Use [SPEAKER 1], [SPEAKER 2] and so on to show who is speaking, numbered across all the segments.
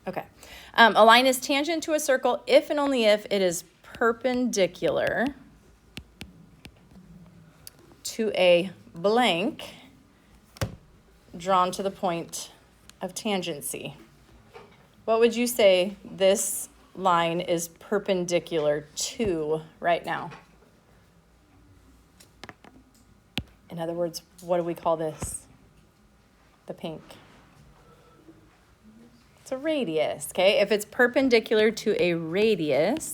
[SPEAKER 1] Okay. A line is tangent to a circle if and only if it is perpendicular to a blank drawn to the point of tangency. What would you say this line is perpendicular to right now? In other words, what do we call this? The pink. It's a radius, okay? If it's perpendicular to a radius,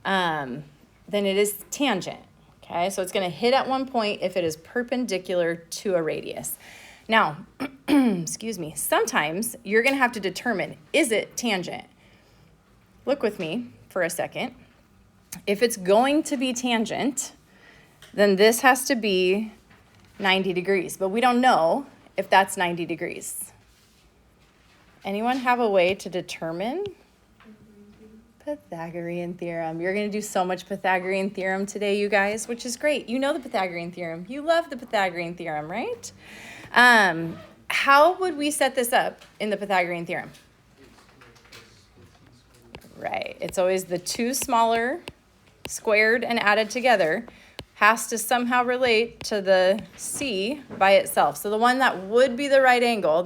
[SPEAKER 1] then it is tangent, okay? So it's going to hit at one point if it is perpendicular to a radius. Now, excuse me, sometimes you're going to have to determine, is it tangent? Look with me for a second. If it's going to be tangent, then this has to be 90 degrees, but we don't know if that's 90 degrees. Anyone have a way to determine? Pythagorean theorem. You're going to do so much Pythagorean theorem today, you guys, which is great. You know the Pythagorean theorem. You love the Pythagorean theorem, right? How would we set this up in the Pythagorean theorem? Right. It's always the two smaller squared and added together has to somehow relate to the C by itself. So the one that would be the right angle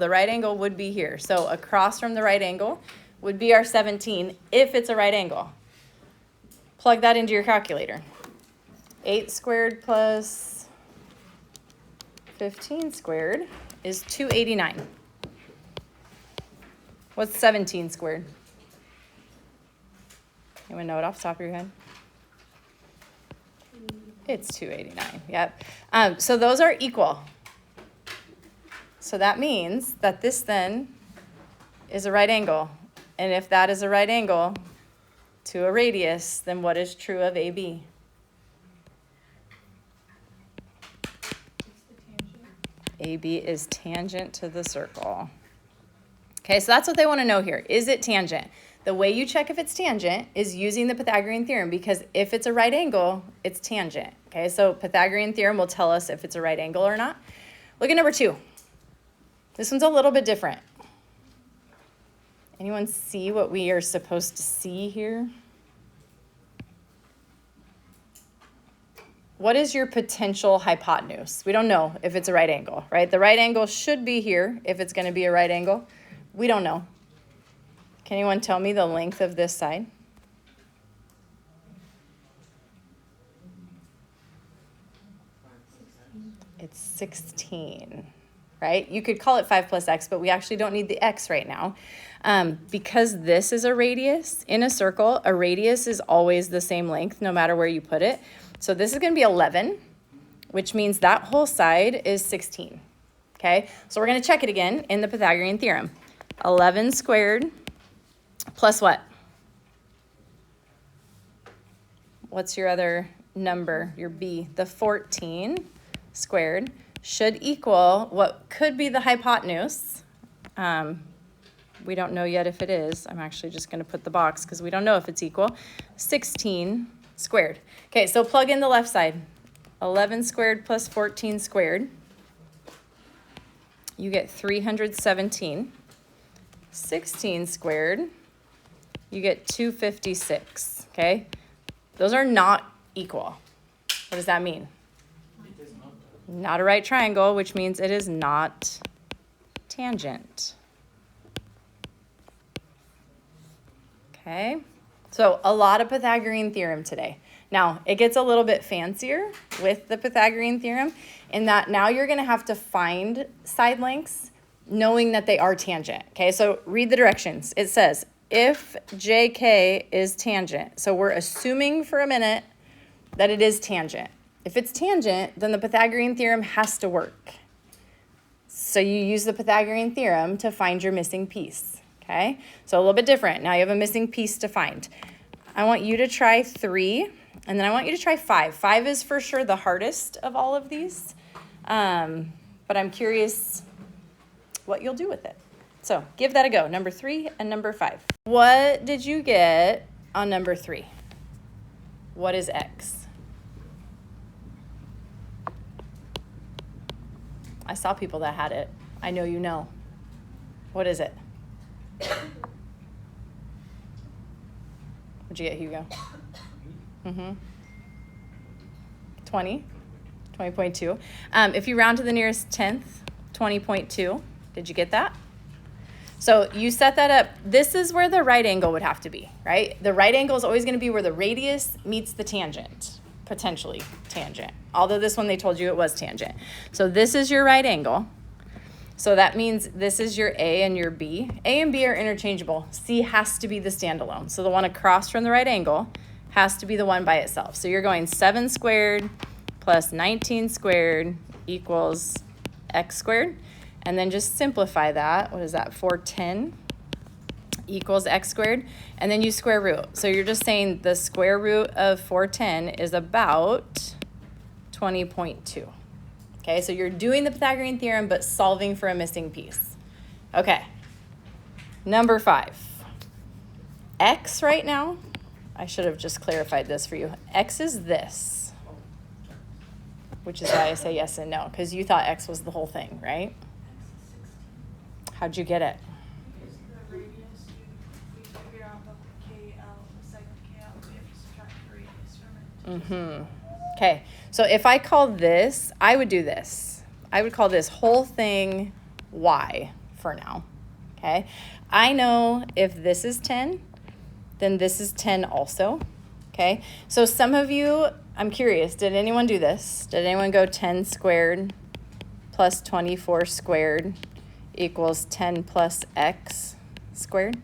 [SPEAKER 1] would be here. So across from the right angle would be our 17 if it's a right angle. Plug that into your calculator. 8 squared plus 15 squared is 289. What's 17 squared? Anyone know it off the top of your head? It's 289, yep. So those are equal. So that means that this then is a right angle. And if that is a right angle to a radius, then what is true of AB? AB is tangent to the circle. Okay, so that's what they want to know here. Is it tangent? The way you check if it's tangent is using the Pythagorean theorem, because if it's a right angle, it's tangent. Okay, so Pythagorean theorem will tell us if it's a right angle or not. Look at number 2. This one's a little bit different. Anyone see what we are supposed to see here? What is your potential hypotenuse? We don't know if it's a right angle, right? The right angle should be here if it's going to be a right angle. We don't know. Can anyone tell me the length of this side? It's 16, right? You could call it 5 plus x, but we actually don't need the x right now. Because this is a radius in a circle, a radius is always the same length no matter where you put it. So this is going to be 11, which means that whole side is 16, okay? So we're going to check it again in the Pythagorean theorem. 11 squared plus what? What's your other number, your b? The 14 squared should equal what could be the hypotenuse. We don't know yet if it is. I'm actually just going to put the box because we don't know if it's equal. 16 squared. Okay, so plug in the left side. 11 squared plus 14 squared. You get 317. 16 squared. You get 256, okay? Those are not equal. What does that mean? Not a right triangle, which means it is not tangent. Okay, so a lot of Pythagorean theorem today. Now, it gets a little bit fancier with the Pythagorean theorem in that now you're going to have to find side lengths knowing that they are tangent. Okay, so read the directions. It says, if JK is tangent, so we're assuming for a minute that it is tangent. If it's tangent, then the Pythagorean theorem has to work. So you use the Pythagorean theorem to find your missing piece, okay? So a little bit different. Now you have a missing piece to find. I want you to try 3, and then I want you to try 5. 5 is for sure the hardest of all of these, but I'm curious what you'll do with it. So give that a go, number 3 and number 5. What did you get on number 3? What is x? I saw people that had it. I know you know. What is it? What'd you get, Hugo? 20. 20.2. If you round to the nearest tenth, 20.2. Did you get that? So you set that up. This is where the right angle would have to be, right? The right angle is always going to be where the radius meets the tangent, potentially tangent. Although this one they told you it was tangent. So this is your right angle. So that means this is your A and your B. A and B are interchangeable. C has to be the standalone. So the one across from the right angle has to be the one by itself. So you're going 7 squared plus 19 squared equals x squared. And then just simplify that. What is that? 410 equals x squared. And then you square root. So you're just saying the square root of 410 is about 20.2. Okay, so you're doing the Pythagorean theorem, but solving for a missing piece. Okay, number 5. X right now, I should have just clarified this for you. X is this, which is why I say yes and no, because you thought X was the whole thing, right? How'd you get it?
[SPEAKER 2] Because the radius, we figure out the KL, the second KL, we have to subtract the radius from it.
[SPEAKER 1] Okay, so if I call this, I would do this. I would call this whole thing y for now, okay? I know if this is 10, then this is 10 also, okay? So some of you, I'm curious, did anyone do this? Did anyone go 10 squared plus 24 squared equals 10 plus x squared?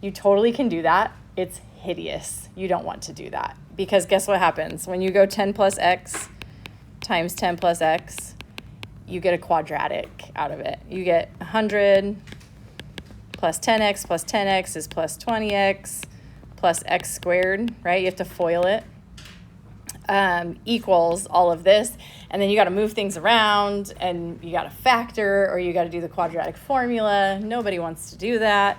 [SPEAKER 1] You totally can do that. It's hideous. You don't want to do that. Because guess what happens? When you go 10 plus x times 10 plus x, you get a quadratic out of it. You get 100 plus 10x is plus 20x plus x squared, right? You have to FOIL it. Equals all of this. And then you got to move things around and you got to factor or you got to do the quadratic formula. Nobody wants to do that.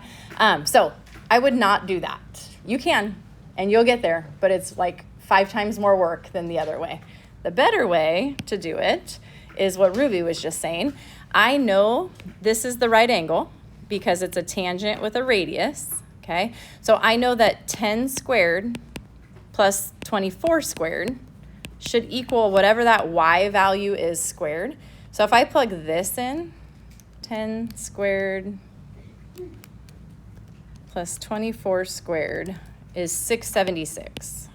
[SPEAKER 1] So I would not do that. You can, and you'll get there, but it's like 5 times more work than the other way. The better way to do it is what Ruby was just saying. I know this is the right angle because it's a tangent with a radius, okay? So I know that 10 squared plus 24 squared should equal whatever that y value is squared. So if I plug this in, 10 squared plus 24 squared is 676.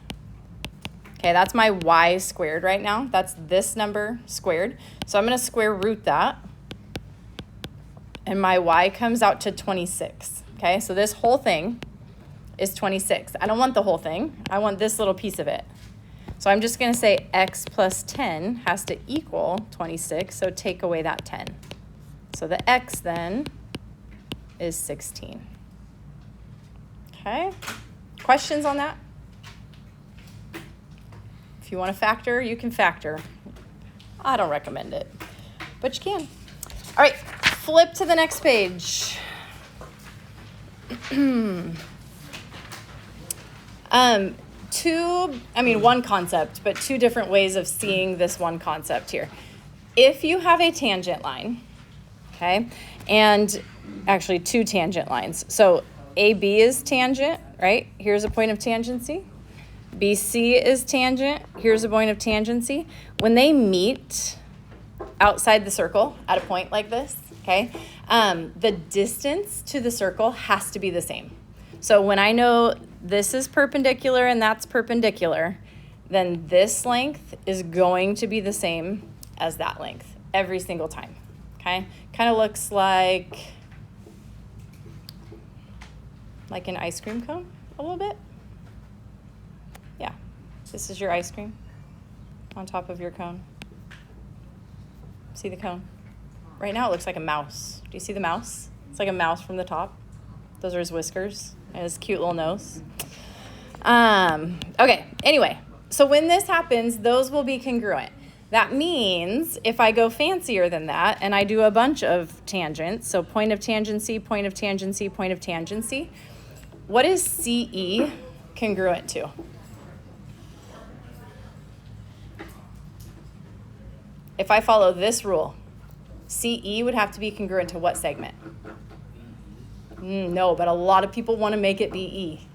[SPEAKER 1] Okay, that's my y squared right now. That's this number squared. So I'm going to square root that. And my y comes out to 26. Okay, so this whole thing is 26. I don't want the whole thing. I want this little piece of it. So I'm just going to say x plus 10 has to equal 26. So take away that 10. So the x then is 16. Okay, questions on that? If you want to factor, you can factor. I don't recommend it, but you can. All right, flip to the next page. One concept, but 2 different ways of seeing this one concept here. If you have a tangent line, okay, and actually 2 tangent lines. So AB is tangent, right? Here's a point of tangency. BC is tangent. Here's a point of tangency. When they meet outside the circle at a point like this, okay, the distance to the circle has to be the same. So when I know this is perpendicular and that's perpendicular, then this length is going to be the same as that length every single time, okay? Kind of looks like an ice cream cone a little bit. Yeah, this is your ice cream on top of your cone. See the cone? Right now it looks like a mouse. Do you see the mouse? It's like a mouse from the top. Those are his whiskers and his cute little nose. Okay, anyway, so when this happens, those will be congruent. That means if I go fancier than that and I do a bunch of tangents, so point of tangency, point of tangency, point of tangency, what is CE congruent to? If I follow this rule, CE would have to be congruent to what segment? No, but a lot of people want to make it be E.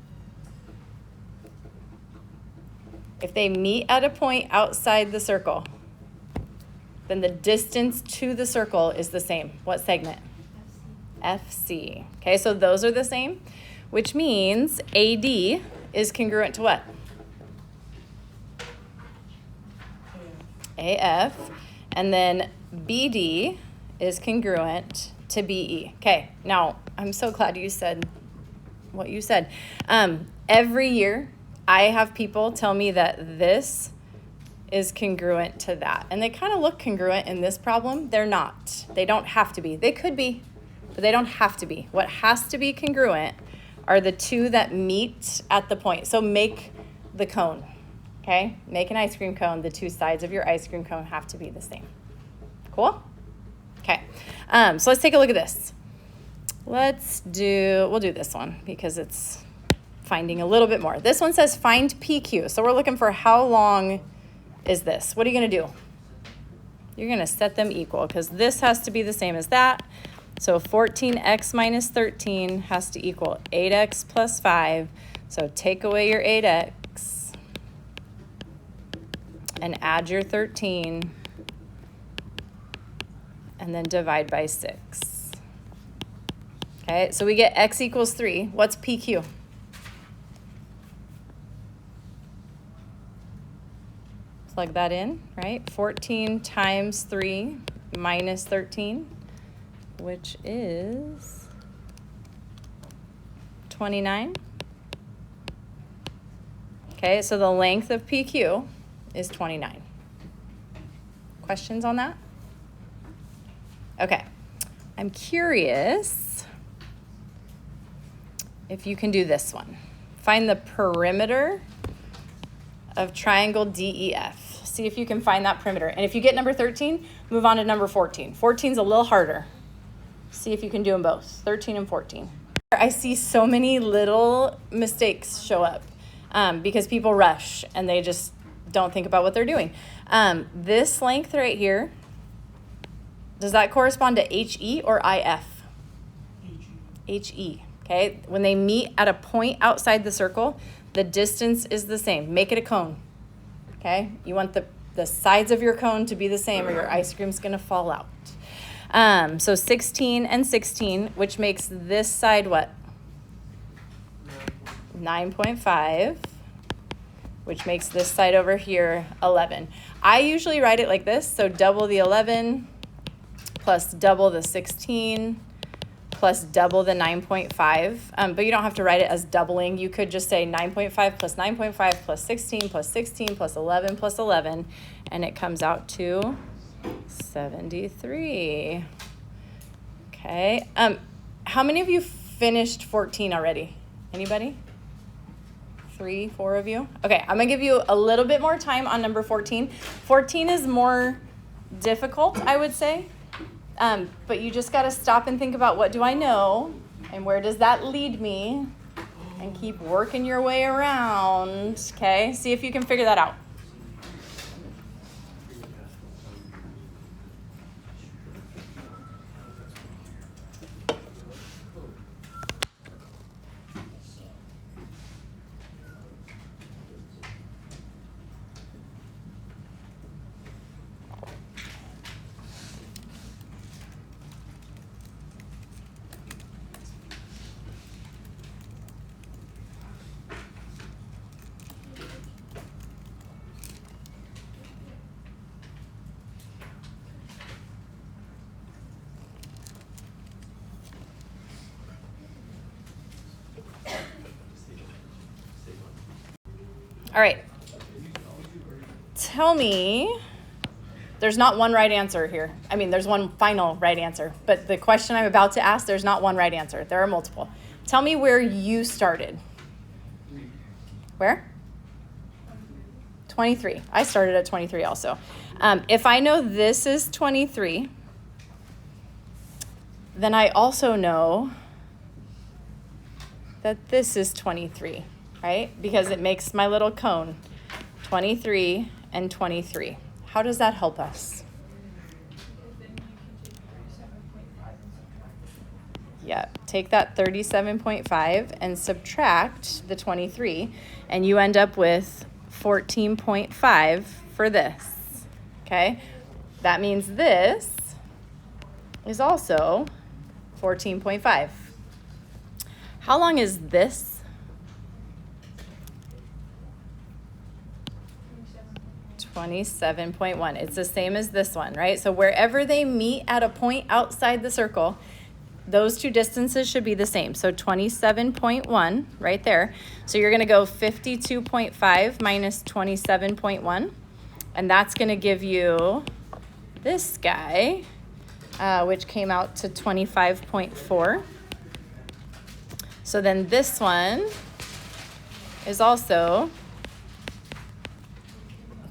[SPEAKER 1] If they meet at a point outside the circle, then the distance to the circle is the same. What segment? FC. Okay, so those are the same, which means AD is congruent to what? AF. And then BD is congruent to BE. Okay, now I'm so glad you said what you said. Every year I have people tell me that this is congruent to that. And they kind of look congruent in this problem. They're not. They don't have to be. They could be, but they don't have to be. What has to be congruent are the two that meet at the point. So make the cone, okay? Make an ice cream cone. The two sides of your ice cream cone have to be the same. Cool? Okay. So let's take a look at this. We'll do this one because it's finding a little bit more. This one says find PQ. So we're looking for how long is this. What are you going to do? You're going to set them equal because this has to be the same as that. So 14x minus 13 has to equal 8x plus 5. So take away your 8x and add your 13 and then divide by 6. Okay, so we get x equals 3. What's PQ? Plug that in, right? 14 times 3 minus 13, which is 29. Okay, so the length of PQ is 29. Questions on that? Okay, I'm curious if you can do this one. Find the perimeter of triangle DEF. See if you can find that perimeter. And if you get number 13, move on to number 14. 14 is a little harder. See if you can do them both, 13 and 14. I see so many little mistakes show up because people rush and they just don't think about what they're doing. This length right here, does that correspond to HE or IF? HE, okay? When they meet at a point outside the circle, the distance is the same. Make it a cone, okay? You want the sides of your cone to be the same or your ice cream's gonna fall out. So 16 and 16, which makes this side what? 9.5, which makes this side over here 11. I usually write it like this, so double the 11 plus double the 16 plus double the 9.5, but you don't have to write it as doubling. You could just say 9.5 plus 9.5 plus 16 plus 16 plus 11 plus 11, and it comes out to 73. Okay. How many of you finished 14 already? Anybody? 3, 4 of you? Okay, I'm gonna give you a little bit more time on number 14. 14 is more difficult, I would say. But you just got to stop and think about what do I know and where does that lead me and keep working your way around, okay? See if you can figure that out. All right. Tell me, there's not one right answer here. I mean, there's one final right answer, but the question I'm about to ask, there's not one right answer. There are multiple. Tell me where you started. Where? 23. I started at 23 also. If I know this is 23, then I also know that this is 23. Right? Because it makes my little cone 23 and 23. How does that help us? Yep, take that 37.5 and subtract the 23, and you end up with 14.5 for this, okay? That means this is also 14.5. How long is this? 27.1. It's the same as this one, right? So wherever they meet at a point outside the circle, those two distances should be the same. So 27.1 right there. So you're going to go 52.5 minus 27.1. And that's going to give you this guy, which came out to 25.4. So then this one is also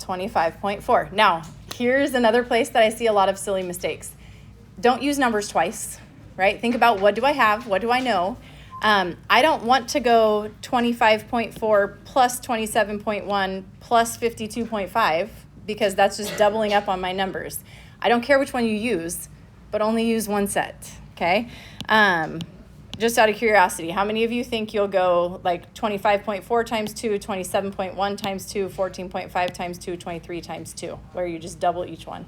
[SPEAKER 1] 25.4. Now, here's another place that I see a lot of silly mistakes. Don't use numbers twice, right? Think about, what do I have? What do I know? I don't want to go 25.4 plus 27.1 plus 52.5 because that's just doubling up on my numbers. I don't care which one you use, but only use one set, okay? Just out of curiosity, how many of you think you'll go like 25.4 times 2, 27.1 times 2, 14.5 times 2, 23 times 2, where you just double each one?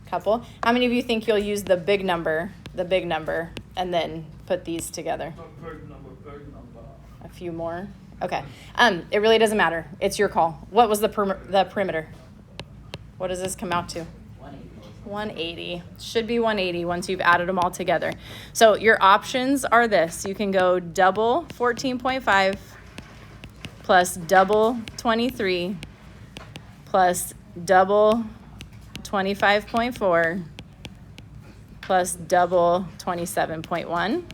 [SPEAKER 1] Couple. How many of you think you'll use the big number, and then put these together?
[SPEAKER 3] Big number.
[SPEAKER 1] A few more? Okay. It really doesn't matter. It's your call. What was the perimeter? What does this come out to? 180. Should be 180 once you've added them all together. So your options are this. You can go double 14.5 plus double 23 plus double 25.4 plus double 27.1.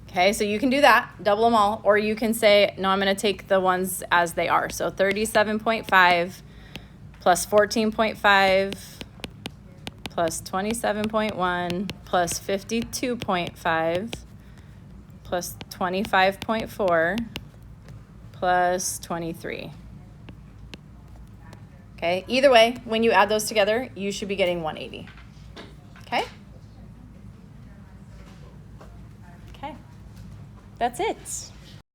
[SPEAKER 1] Okay, so you can do that, double them all, or you can say, no, I'm going to take the ones as they are. So 37.5 plus 14.5 plus 27.1 plus 52.5 plus 25.4 plus 23. Okay, either way, when you add those together, you should be getting 180. Okay? Okay, that's it.